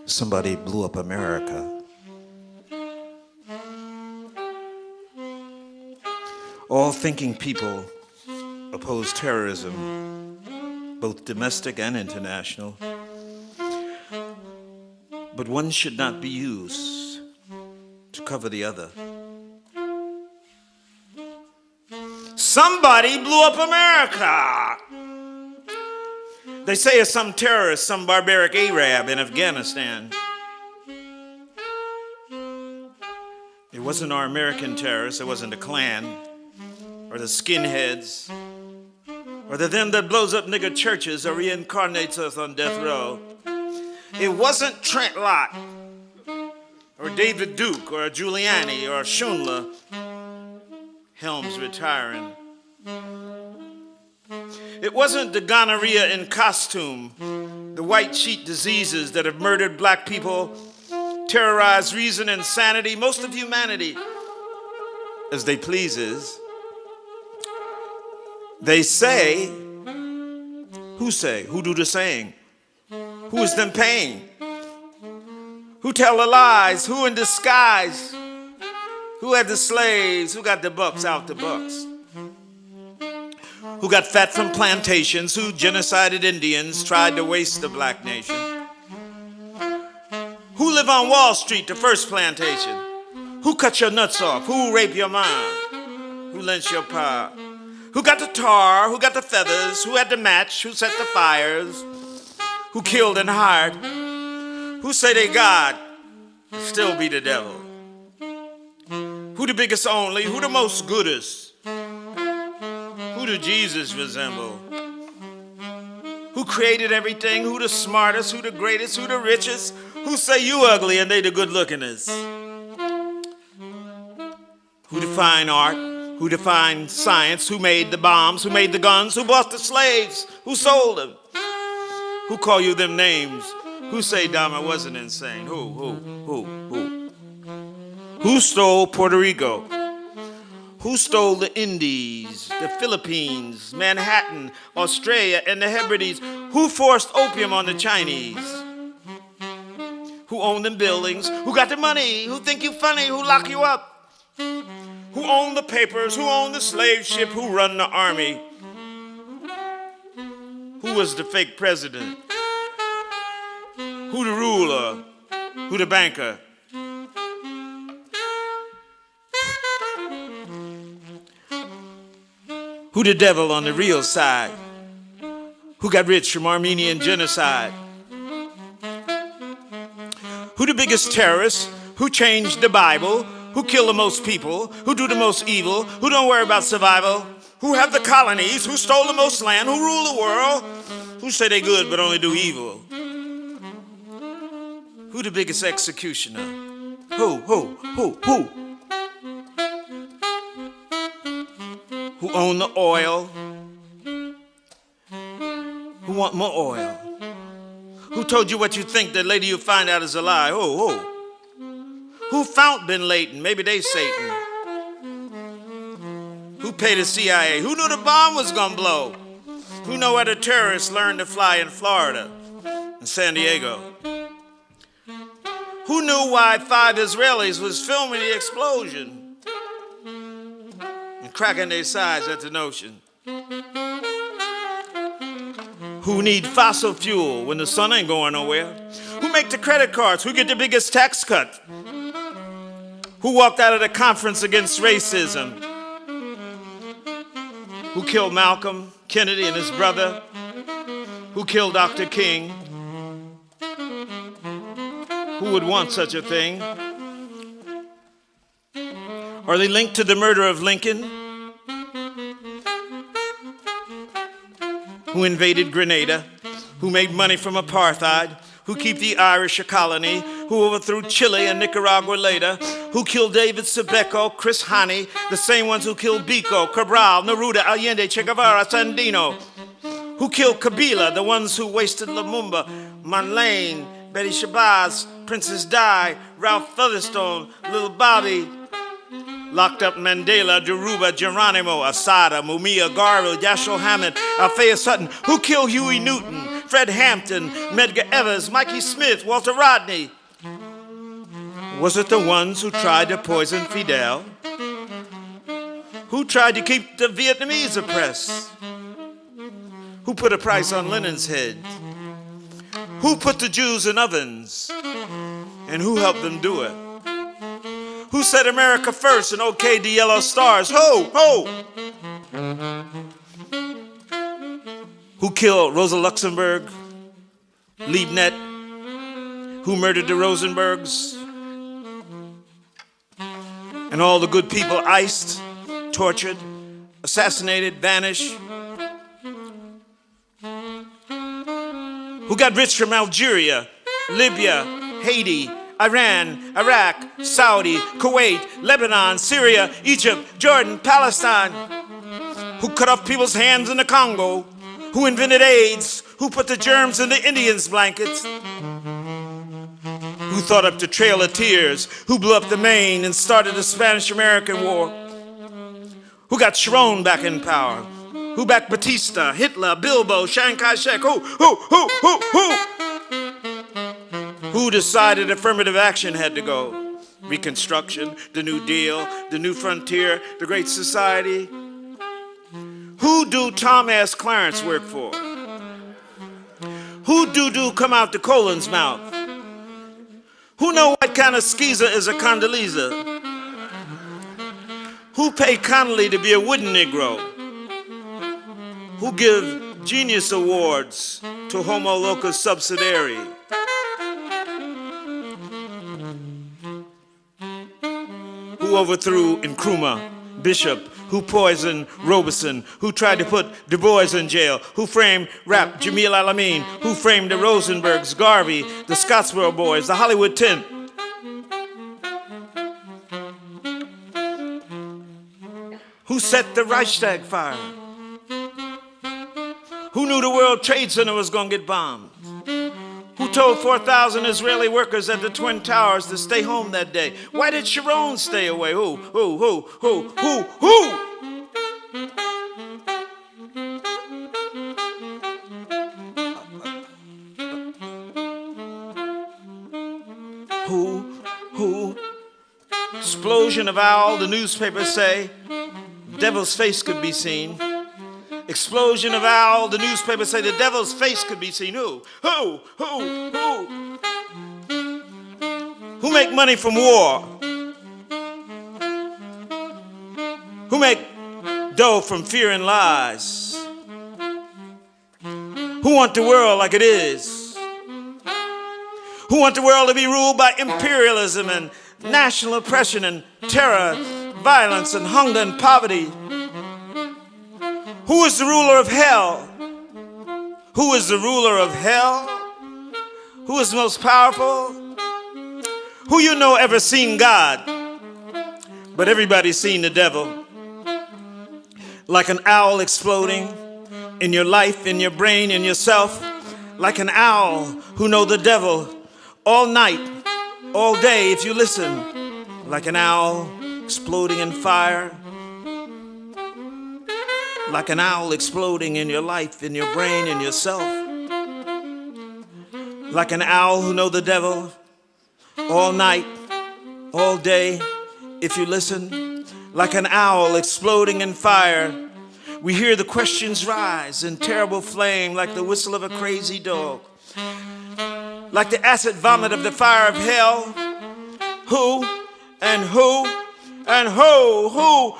somebody blew up America. All thinking people oppose terrorism, both domestic and international. But one should not be used to cover the other. Somebody blew up America. They say it's some terrorist, some barbaric Arab in Afghanistan. It wasn't our American terrorists, it wasn't the Klan, or the skinheads, or the them that blows up nigger churches or reincarnates us on death row. It wasn't Trent Lott, or David Duke, or Giuliani, or Schindler. Helms retiring. It wasn't the gonorrhea in costume, the white sheet diseases that have murdered black people, terrorized reason and sanity, most of humanity, as they pleases. They say, who say? Who do the saying? Who is them paying? Who tell the lies? Who in disguise? Who had the slaves? Who got the bucks out the bucks? Who got fat from plantations? Who genocided Indians, tried to waste the black nation? Who live on Wall Street, the first plantation? Who cut your nuts off? Who raped your mom? Who lent your power? Who got the tar? Who got the feathers? Who had the match? Who set the fires? Who killed and hired? Who say they God, still be the devil? Who the biggest only? Who the most goodest? Who do Jesus resemble? Who created everything? Who the smartest? Who the greatest? Who the richest? Who say you ugly and they the good lookingest? Who define art? Who defined science? Who made the bombs? Who made the guns? Who bought the slaves? Who sold them? Who call you them names? Who say Dahmer wasn't insane? Who? Who stole Puerto Rico? Who stole the Indies, the Philippines, Manhattan, Australia, and the Hebrides? Who forced opium on the Chinese? Who owned them buildings? Who got the money? Who think you funny? Who lock you up? Who owned the papers? Who owned the slave ship? Who run the army? Who was the fake president? Who the ruler? Who the banker? Who the devil on the real side? Who got rich from Armenian genocide? Who the biggest terrorist? Who changed the Bible? Who killed the most people? Who do the most evil? Who don't worry about survival? Who have the colonies? Who stole the most land? Who rule the world? Who say they good but only do evil? Who the biggest executioner? Who? Who own the oil? Who want more oil? Who told you what you think that later you find out is a lie? Who found Bin Laden? Maybe they Satan. Who paid the CIA? Who knew the bomb was gonna blow? Who know where the terrorists learned to fly in Florida and San Diego? Who knew why 5 Israelis was filming the explosion and cracking their sides at the notion? Who need fossil fuel when the sun ain't going nowhere? Who make the credit cards? Who get the biggest tax cut? Who walked out of the conference against racism? Who killed Malcolm, Kennedy, and his brother? Who killed Dr. King? Who would want such a thing? Are they linked to the murder of Lincoln? Who invaded Grenada? Who made money from apartheid? Who keep the Irish a colony? Who overthrew Chile and Nicaragua later? Who killed David Sebeco, Chris Hani, the same ones who killed Biko, Cabral, Neruda, Allende, Che Guevara, Sandino? Who killed Kabila, the ones who wasted Lumumba, Manlane, Betty Shabazz, Princess Di, Ralph Featherstone, Little Bobby? Locked up Mandela, Deruba, Geronimo, Asada, Mumia, Garvey, Dashiell Hammett, Althea Sutton. Who killed Huey Newton, Fred Hampton, Medgar Evers, Mikey Smith, Walter Rodney? Was it the ones who tried to poison Fidel? Who tried to keep the Vietnamese oppressed? Who put a price on Lenin's head? Who put the Jews in ovens? And who helped them do it? Who said America first and okayed the yellow stars? Who? Who killed Rosa Luxemburg, Liebknecht? Who murdered the Rosenbergs? And all the good people iced, tortured, assassinated, vanished? Who got rich from Algeria, Libya, Haiti, Iran, Iraq, Saudi, Kuwait, Lebanon, Syria, Egypt, Jordan, Palestine? Who cut off people's hands in the Congo? Who invented AIDS? Who put the germs in the Indians' blankets? Who thought up the Trail of Tears? Who blew up the Maine and started the Spanish-American War? Who got Sharon back in power? Who backed Batista, Hitler, Bilbo, Chiang Kai-shek? Who? Who decided affirmative action had to go? Reconstruction, the New Deal, the New Frontier, the Great Society? Who do Tom S. Clarence work for? Who do come out the colon's mouth? Who know what kind of skeezer is a Condoleezza? Who pay Connolly to be a wooden Negro? Who give genius awards to Homo locus subsidiary? Who overthrew Nkrumah, Bishop? Who poisoned Robeson? Who tried to put Du Bois in jail? Who framed Rap, Jamil Al-Amin? Who framed the Rosenbergs, Garvey, the Scottsboro Boys, the Hollywood 10? Who set the Reichstag fire? Who knew the World Trade Center was going to get bombed? Who told 4,000 Israeli workers at the Twin Towers to stay home that day? Why did Sharon stay away? Who? Who? Explosion of owl, the newspapers say. Devil's face could be seen. Explosion of owl, the newspapers say the devil's face could be seen. Who? Who make money from war? Who make dough from fear and lies? Who want the world like it is? Who want the world to be ruled by imperialism and national oppression and terror, violence and hunger and poverty? Who is the ruler of hell? Who is the ruler of hell? Who is most powerful? Who you know ever seen God? But everybody's seen the devil. Like an owl exploding in your life, in your brain, in yourself. Like an owl who know the devil all night, all day if you listen. Like an owl exploding in fire. Like an owl exploding in your life, in your brain, in yourself. Like an owl who know the devil all night, all day, if you listen. Like an owl exploding in fire. We hear the questions rise in terrible flame like the whistle of a crazy dog. Like the acid vomit of the fire of hell. Who and who and who? Woo!